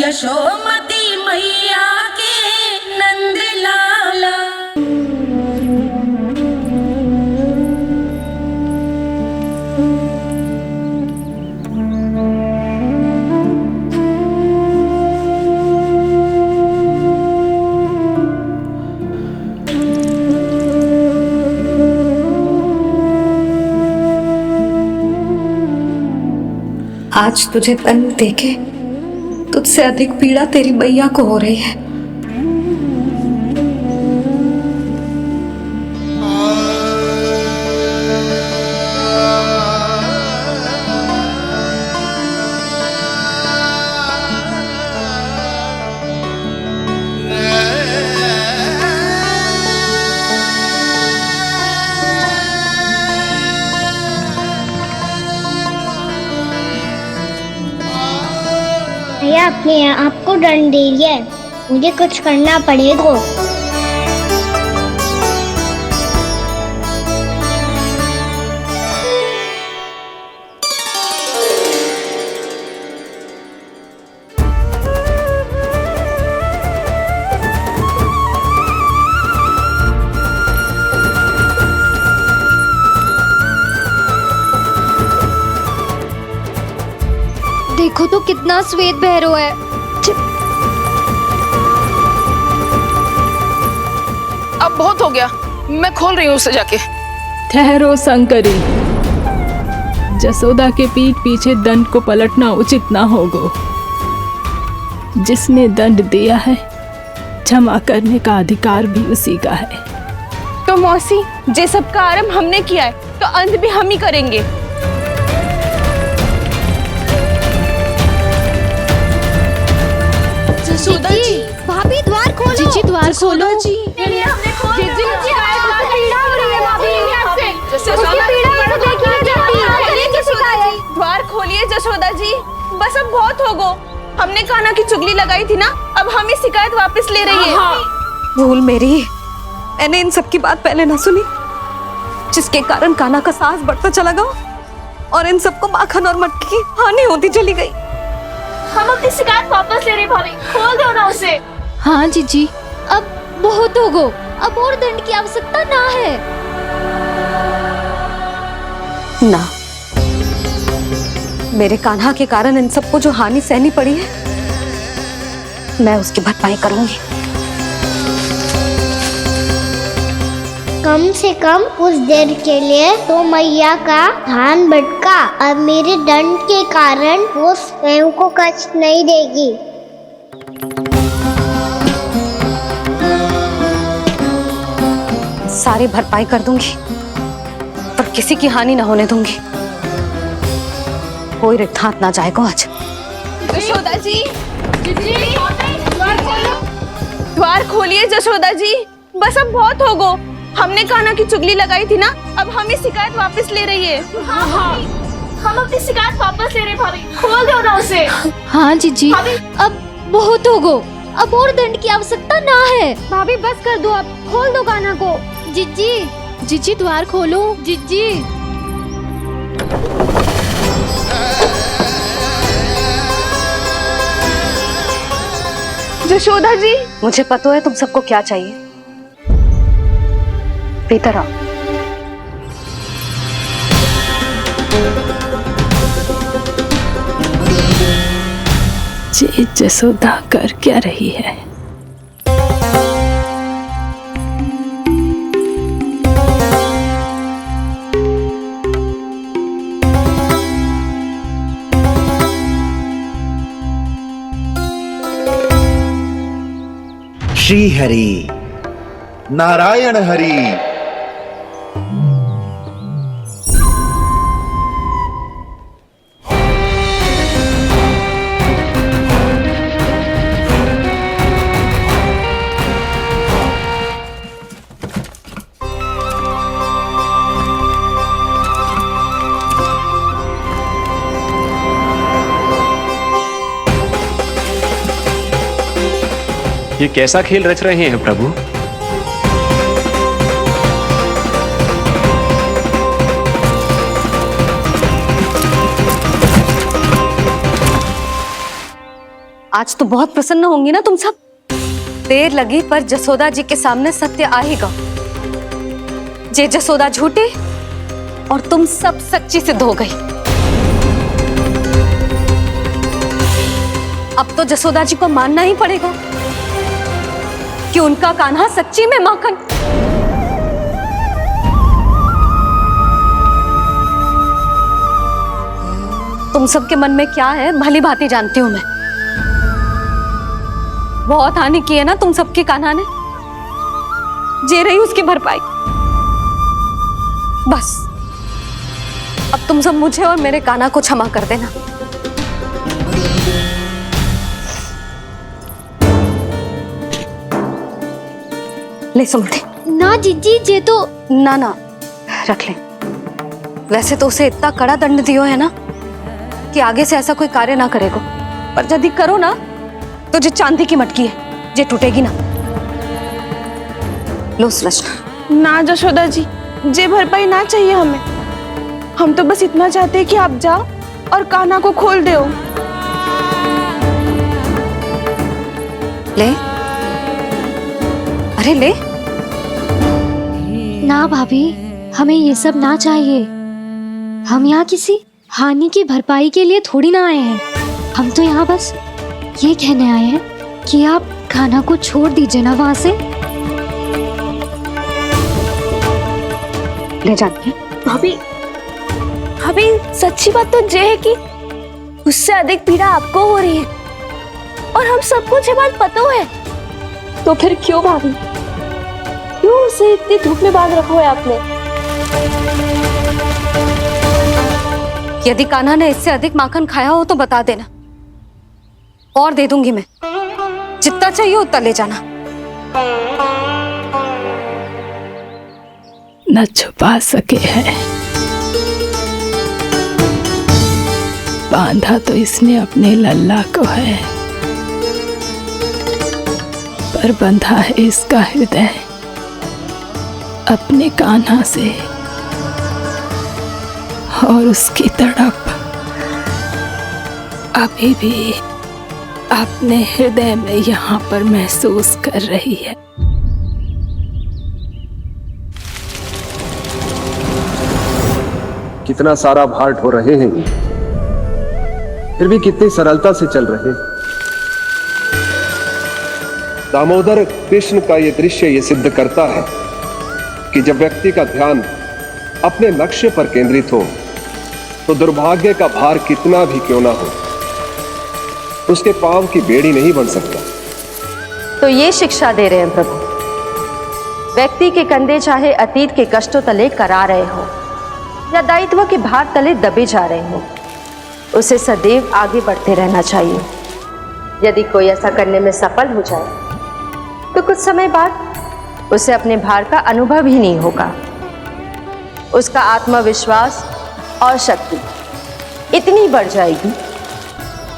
यशोमती मैया के नंद लाला। आज तुझे तन देके तुझसे अधिक पीड़ा तेरी मैया को हो रही है। भैया अपने आपको दंड दे रही है, मुझे कुछ करना पड़ेगा। देखो तो कितना श्वेत भैरव है। अब बहुत हो गया, मैं खोल रही हूँ उसे जाके। ठहरो शंकरी, जसोदा के पीठ पीछे दंड को पलटना उचित ना होगा। जिसने दंड दिया है क्षमा करने का अधिकार भी उसी का है। तो मौसी, जे सब का आरंभ हमने किया है तो अंत भी हम ही करेंगे। जसोदा जी, भाभी द्वार खोलो। जीजी द्वार खोलो। जी द्वार खोलिए जसोदा जी, बस अब बहुत हो गो। हमने कान्हा की चुगली लगाई थी ना, अब हम ही शिकायत वापस ले रही है। भूल मेरी, मैंने इन सब की बात पहले ना सुनी, जिसके कारण कान्हा का साहस बढ़ता चला गया और इन सबको माखन और मटकी की हानि होती चली गई। हम अपनी शिकायत वापस ले रहे भाभी, खोल दो ना उसे। हाँ जीजी, अब बहुत हो गो, अब और दंड की आवश्यकता ना है। ना, मेरे कान्हा के कारण इन सबको जो हानि सहनी पड़ी है, मैं उसकी भरपाई करूंगी। कम से कम उस देर के लिए तो मैया का ध्यान भटका, अब मेरे दंड के कारण वो स्वयं को कष्ट नहीं देगी। सारी भरपाई कर दूंगी, पर किसी की हानि ना होने दूंगी। कोई रिक्त हाथ ना जाएगा आज। जशोदा जी, द्वार खोलिए जशोदा जी, बस अब बहुत हो गो। हमने कान्हा की चुगली लगाई थी ना, अब हम ही शिकायत वापस ले रही है। हम अपनी शिकायत वापस ले रहे भाभी, खोल दो ना उसे। हाँ जीजी, अब बहुत हो गो, अब और दंड की आवश्यकता ना है। भाभी बस कर दो, अब खोल दो कान्हा को। जीजी, जीजी द्वार खोलो। जीजी जशोदा जी, मुझे पता है तुम सबको क्या चाहिए। भीतर आओ। ये जसोदा कर क्या रही है? श्री हरि नारायण हरि। ये कैसा खेल रच रहे हैं प्रभु? आज तो बहुत प्रसन्न होंगी ना तुम सब। देर लगी पर जसोदा जी के सामने सत्य आएगा। जे जसोदा झूठी और तुम सब सच्ची सिद्ध हो गई। अब तो जसोदा जी को मानना ही पड़ेगा कि उनका कान्हा सच्ची में माखन। तुम सबके मन में क्या है भली भांति जानती हूं मैं। बहुत हानि की है ना तुम सबके कान्हा ने, जे रही उसकी भरपाई। बस अब तुम सब मुझे और मेरे कान्हा को क्षमा कर देना। ले सुमति। ना जीजी, जे तो ना ना रख ले। वैसे तो उसे इतना कड़ा दंड दियो है ना कि आगे से ऐसा कोई कार्य ना करेगा, पर यदि करो ना तो जो चांदी की मटकी है जे टूटेगी ना। लो सुलक्षणा। ना जशोदा जी, जे भरपाई ना चाहिए हमें। हम तो बस इतना चाहते हैं कि आप जाओ और कान्हा को खोल दो। ले, अरे ले। ना भाभी, हमें ये सब ना चाहिए। हम यहाँ किसी हानि की भरपाई के लिए थोड़ी ना आए हैं। हम तो यहाँ बस ये कहने आए हैं कि आप कान्हा को छोड़ दीजिए ना वहां से। ले जाते भाभी, भाभी सच्ची बात तो ये है कि उससे अधिक पीड़ा आपको हो रही है और हम सबको ये बात पता है। तो फिर क्यों भाभी, क्यों उसे इतनी धूप में बांध रखा है आपने? यदि कान्हा ने इससे अधिक माखन खाया हो तो बता देना, और दे दूंगी मैं। जितना चाहिए उतना ले जाना। न छुपा सके हैं, बांधा तो इसने अपने लल्ला को है, पर बंधा है इसका हृदय अपने कान्हा से। और उसकी तड़प अभी भी अपने हृदय में यहाँ पर महसूस कर रही है। कितना सारा भार ढो रहे हैं, फिर भी कितनी सरलता से चल रहे हैं। दामोदर कृष्ण का यह दृश्य ये सिद्ध करता है कि जब व्यक्ति का ध्यान अपने लक्ष्य पर केंद्रित हो तो दुर्भाग्य का भार कितना भी क्यों ना हो, उसके पांव की बेड़ी नहीं बन सकता। तो ये शिक्षा दे रहे हैं प्रभु। व्यक्ति के कंधे चाहे अतीत के कष्टों तले करा रहे हो या दायित्व के भार तले दबे जा रहे हो, उसे सदैव आगे बढ़ते रहना चाहिए। यदि कोई ऐसा करने में सफल हो जाए तो कुछ समय बाद उसे अपने भार का अनुभव ही नहीं होगा। उसका आत्मविश्वास और शक्ति इतनी बढ़ जाएगी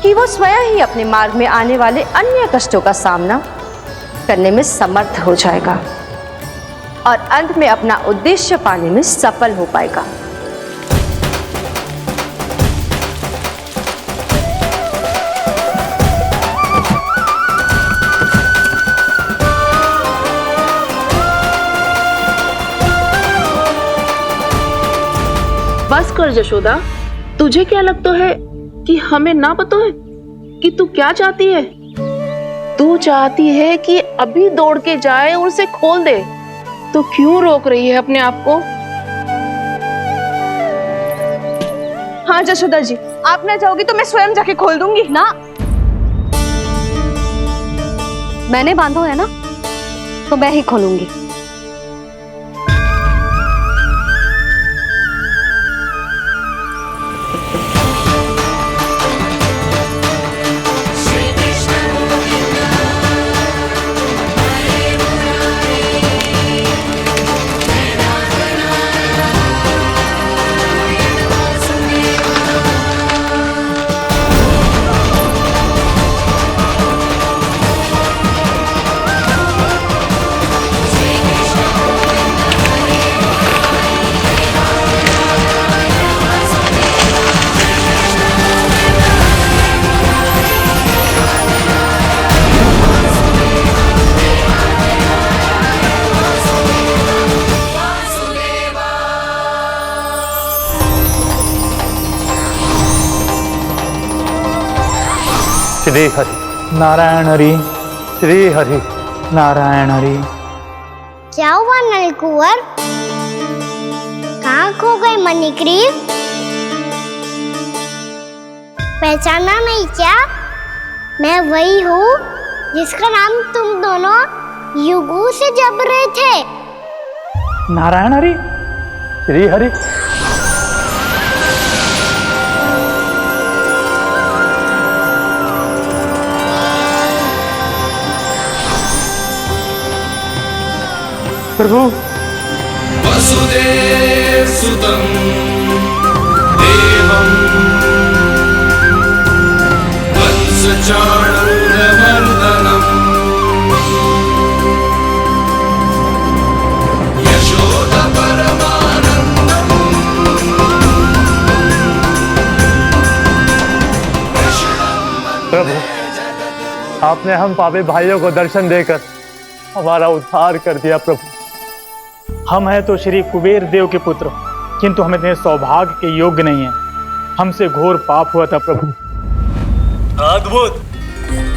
कि वो स्वयं ही अपने मार्ग में आने वाले अन्य कष्टों का सामना करने में समर्थ हो जाएगा और अंत में अपना उद्देश्य पाने में सफल हो पाएगा। बस कर जशोदा, तुझे क्या लगता है कि हमें ना पता है कि तू क्या चाहती है? तू चाहती है कि अभी दौड़ के जाए और उसे खोल दे, तो क्यों रोक रही है अपने आप को? हाँ जशोदा जी, आप ना जाओगी तो मैं स्वयं जाके खोल दूंगी। ना, मैंने बांधो है ना, तो मैं ही खोलूंगी। श्री हरि नारायण हरि, श्री हरि नारायण हरि। क्या हुआ नलकुंवर? कहाँ खो गए मणिग्रीव? पहचाना नहीं क्या? मैं वही हूँ जिसका नाम तुम दोनों युगों से जप रहे थे। नारायण हरि, श्री हरि। प्रभु वसुदेव सुतं देवं वत्सचाणूरमर्दनम् यशोदा परमानन्दम् प्रभु, आपने हम पापी भाइयों को दर्शन देकर हमारा उद्धार कर दिया। प्रभु, हम हैं तो श्री कुबेर देव के पुत्र, किंतु हम इतने सौभाग्य के योग्य नहीं हैं। हमसे घोर पाप हुआ था प्रभु। अद्भुत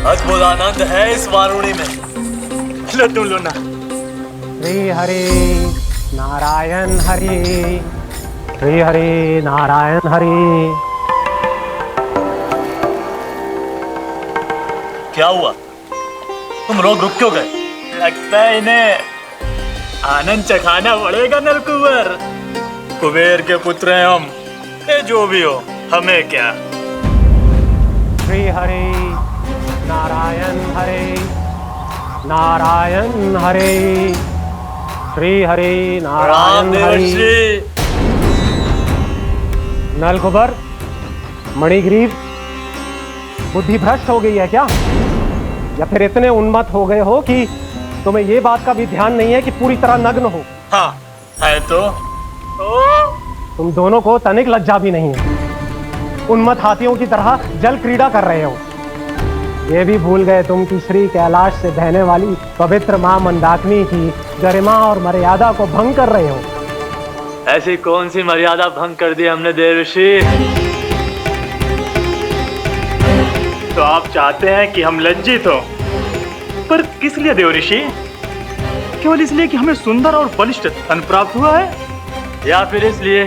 अद्भुत आनंद है इस वारुणी में। लड्डू लोना। श्री हरि नारायण हरि, श्री हरि नारायण हरि। क्या हुआ? तुम लोग रुक क्यों गए? लगता है इन्हें आनंद चखाना पड़ेगा नलकुंवर। कुबेर के पुत्र हैं हम, ये जो भी हो हमें क्या। श्री हरि नारायण हरि, नारायण हरि, श्री हरि नारायण हरि। नलकुबर, मणिग्रीव, बुद्धि भ्रष्ट हो गई है क्या? या फिर इतने उन्मत्त हो गए हो कि तुम्हें ये बात का भी ध्यान नहीं है कि पूरी तरह नग्न हो? हाँ है तो तुम दोनों को तनिक लज्जा भी नहीं है। उन्मत्त हाथियों की तरह जल क्रीड़ा कर रहे हो। ये भी भूल गए तुम कि श्री कैलाश से बहने वाली पवित्र मां मंदाकिनी की गरिमा और मर्यादा को भंग कर रहे हो। ऐसी कौन सी मर्यादा भंग कर दी हमने देवर्षि? तो आप चाहते हैं कि हम लज्जित हो, पर किस लिए देवर्षि? केवल इसलिए कि हमें सुंदर और बलिष्ठ धन प्राप्त हुआ है, या फिर इसलिए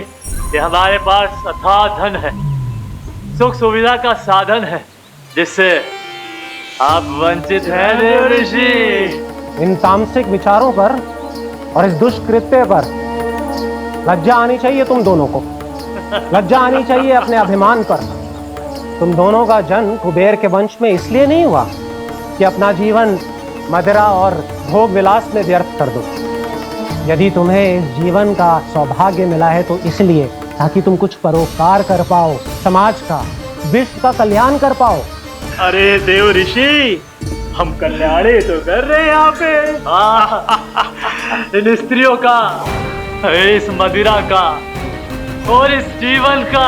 कि हमारे पास अथाह धन है, सुख सुविधा का साधन है, जिससे आप वंचित हैं देवर्षि? इन तामसिक विचारों पर और इस दुष्कृत्य पर लज्जा आनी चाहिए तुम दोनों को। लज्जा आनी चाहिए अपने अभिमान पर। तुम दोनों का जन्म कुबेर के वंश में इसलिए नहीं हुआ कि अपना जीवन मदिरा और भोग विलास में व्यर्थ कर दो। यदि तुम्हें इस जीवन का सौभाग्य मिला है तो इसलिए ताकि तुम कुछ परोपकार कर पाओ, समाज का, विश्व का कल्याण कर पाओ। अरे देव ऋषि, हम कल्याणी तो कर रहे हैं यहाँ पे। इन स्त्रियों का, इस मदिरा का और इस जीवन का।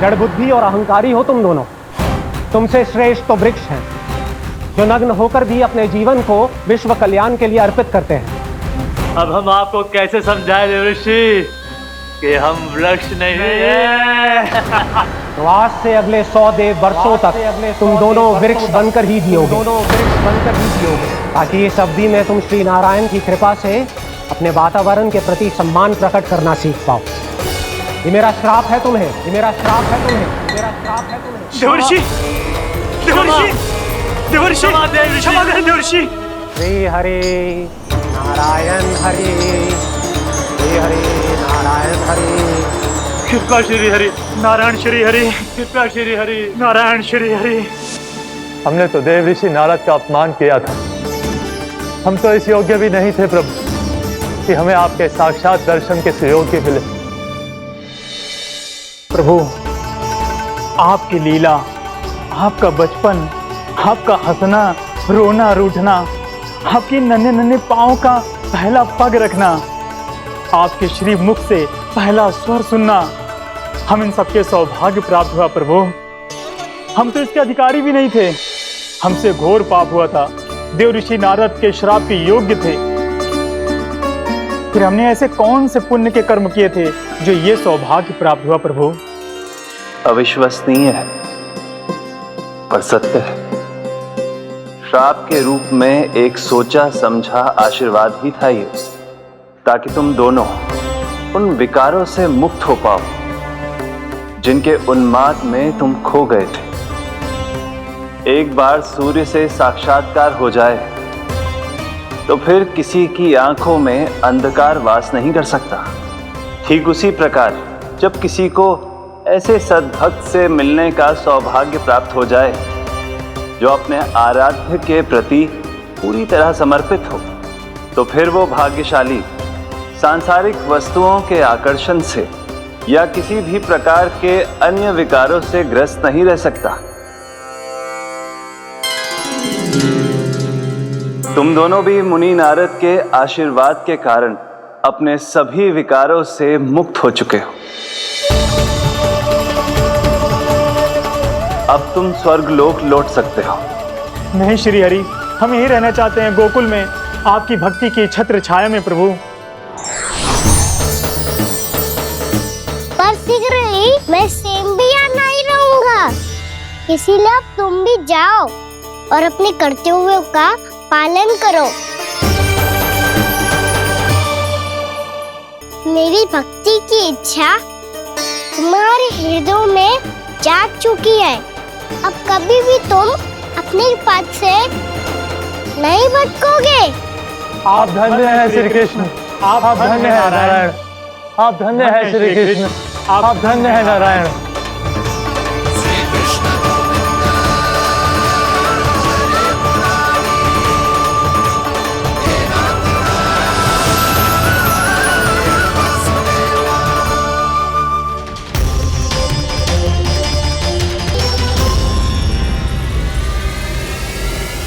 जड़ बुद्धि और अहंकारी हो तुम दोनों। तुमसे श्रेष्ठ तो वृक्ष हैं, जो नग्न होकर भी अपने जीवन को विश्व कल्याण के लिए अर्पित करते हैं। अब हम आपको कैसे समझाएं देवर्षि कि हम वृक्ष नहीं हैं? तो आज से अगले 100 देव वर्षों तक तुम दोनों वृक्ष बनकर ही जियोगे। ताकि इस अवधि में तुम श्री नारायण की कृपा से अपने वातावरण के प्रति सम्मान प्रकट करना सीख पाओ। ये मेरा श्राप है तुम्हें, ये मेरा श्राप है तुम्हें, मेरा श्राप है तुम्हें। देवर्षि, देवर्षि, देवर्षि, क्षमा करें देवर्षि। श्री हरि नारायण हरि, श्री हरि नारायण हरि। कृपा श्री हरि नारायण, श्री हरि कृपा श्री हरि नारायण, श्री हरि। हमने तो देव ऋषि नारद का अपमान किया था। हम तो इस योग्य भी नहीं थे प्रभु कि हमें आपके साक्षात दर्शन के सुयोग्य मिले। प्रभु, आपकी लीला, आपका बचपन, आपका हंसना, रोना, रूठना, आपके नन्हे नन्हे पाँव का पहला पग रखना, आपके श्री मुख से पहला स्वर सुनना, हम इन सबके सौभाग्य प्राप्त हुआ प्रभु। हम तो इसके अधिकारी भी नहीं थे। हमसे घोर पाप हुआ था, देव ऋषि नारद के श्राप के योग्य थे। फिर हमने ऐसे कौन से पुण्य के कर्म किए थे जो ये सौभाग्य प्राप्त हुआ प्रभु? अविश्वसनीय है। पर सत्य है, श्राप के रूप में एक सोचा समझा आशीर्वाद ही था ये, ताकि तुम दोनों उन विकारों से मुक्त हो पाओ जिनके उन्माद में तुम खो गए थे। एक बार सूर्य से साक्षात्कार हो जाए तो फिर किसी की आंखों में अंधकार वास नहीं कर सकता। ठीक उसी प्रकार जब किसी को ऐसे सद्भक्त से मिलने का सौभाग्य प्राप्त हो जाए जो अपने आराध्य के प्रति पूरी तरह समर्पित हो, तो फिर वो भाग्यशाली सांसारिक वस्तुओं के आकर्षण से या किसी भी प्रकार के अन्य विकारों से ग्रस्त नहीं रह सकता। तुम दोनों भी मुनि नारद के आशीर्वाद के कारण अपने सभी विकारों से मुक्त हो चुके हो। अब तुम स्वर्गलोक लौट सकते हो। नहीं श्री हरि, हम यही रहना चाहते हैं गोकुल में, आपकी भक्ति की छत्र छाया में प्रभु। पर शीघ्र ही मैं सेम्बिया नहीं रहूंगा, इसीलिए अब तुम भी जाओ और अपने कर्तव्यों का पालन करो। मेरी भक्ति की इच्छा तुम्हारे हृदय में जाग चुकी है। अब कभी भी तुम अपने पद से नहीं भटकोगे। आप धन्य हैं श्री कृष्ण, आप धन्य हैं नारायण, आप धन्य हैं श्री कृष्ण, आप धन्य हैं नारायण।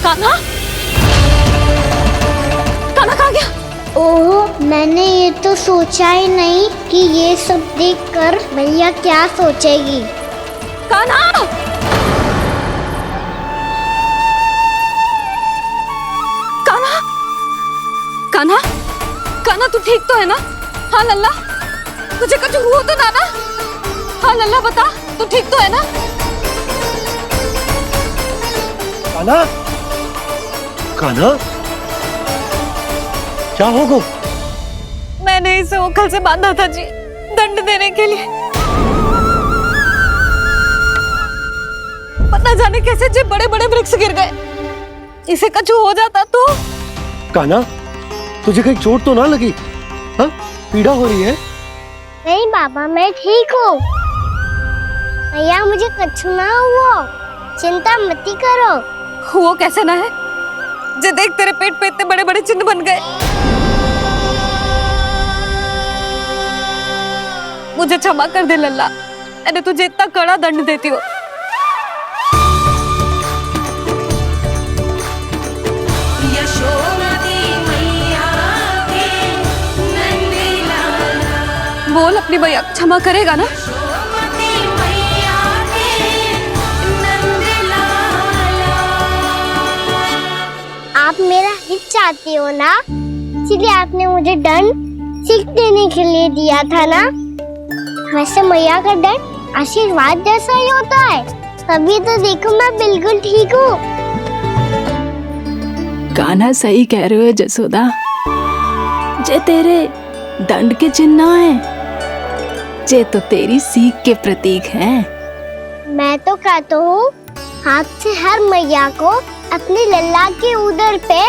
कान्हा, कान्हा कहाँ गया? ओह, मैंने ये तो सोचा ही नहीं कि ये सब देखकर भैया क्या सोचेगी। कान्हा! कान्हा! कान्हा! कान्हा तू ठीक तो है ना? हाँ लल्ला, तुझे कुछ हुआ तो ना? हाँ लल्ला बता, तू ठीक तो है ना? कान्हा, कान्हा, क्या होगा? मैंने इसे ओखल से बांधा था जी, दंड देने के लिए। पता जाने कैसे जे बड़े बड़े वृक्ष गिर गए। इसे कुछ हो जाता तो? कान्हा, तुझे कहीं चोट तो ना लगी? हाँ, पीड़ा हो रही है? नहीं बाबा, मैं ठीक हूँ। भैया मुझे कुछ ना हुआ, चिंता मत करो। वो कैसे ना है? जे देख तेरे पेट पे इतने बड़े बड़े चिन्ह बन गए। मुझे क्षमा कर दे लल्ला, मैंने तुझे इतना कड़ा दंड देती हो। बोल अपनी भैया क्षमा करेगा ना? आप मेरा हित चाहते हो ना, इसलिए आपने मुझे दंड सीख देने के लिए दिया था ना। वैसे मैया का दंड आशीर्वाद जैसा ही होता है, तभी तो देखो मैं बिल्कुल ठीक हूँ। कान्हा सही कह रहे हो जसोदा, जे तेरे दंड के चिन्ह है, जे तो तेरी सीख के प्रतीक हैं। मैं तो कहता हूँ हाथ से हर मैया को अपनी लल्ला के उदर पे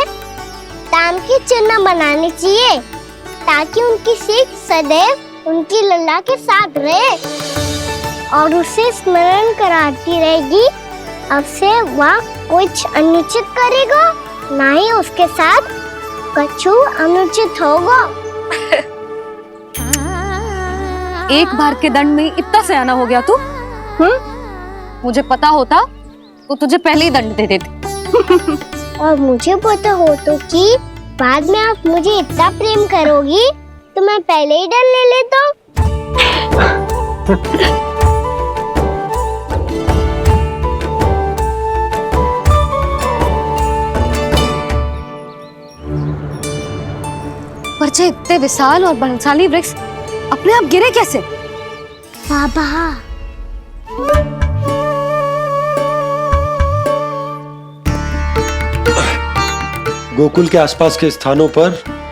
ताम के चिन्ह बनाने चाहिए, ताकि उनकी सीख सदैव उनकी लल्ला के साथ रहे और उसे स्मरण कराती रहेगी। अब से वह कुछ अनुचित करेगा, ना ही उसके साथ कुछ अनुचित होगा। एक बार के दंड में इतना सयाना हो गया तू? मुझे पता होता तो तुझे पहले ही दंड दे देती। और मुझे पता हो तो कि बाद में आप मुझे इतना प्रेम करोगी तो मैं पहले ही डर ले लेता हूँ। पर जे इतने विशाल और बलशाली वृक्ष अपने आप गिरे कैसे? बाबा, गोकुल के आसपास के स्थानों पर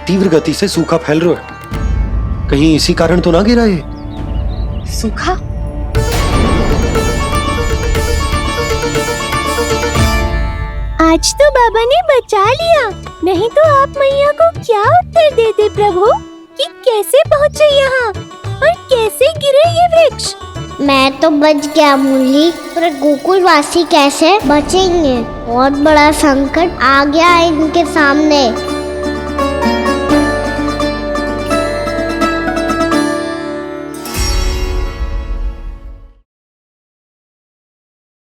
तीव्र गति से सूखा फैल रहा है। कहीं इसी कारण तो ना गिरा ये? सूखा? आज तो बाबा ने बचा लिया, नहीं तो आप मैया को क्या उत्तर देते प्रभु कि कैसे पहुँचे यहाँ और कैसे गिरे ये वृक्ष। मैं तो बच गया मुरली, पर गोकुल वासी कैसे बचेंगे? बहुत बड़ा संकट आ गया है इनके सामने।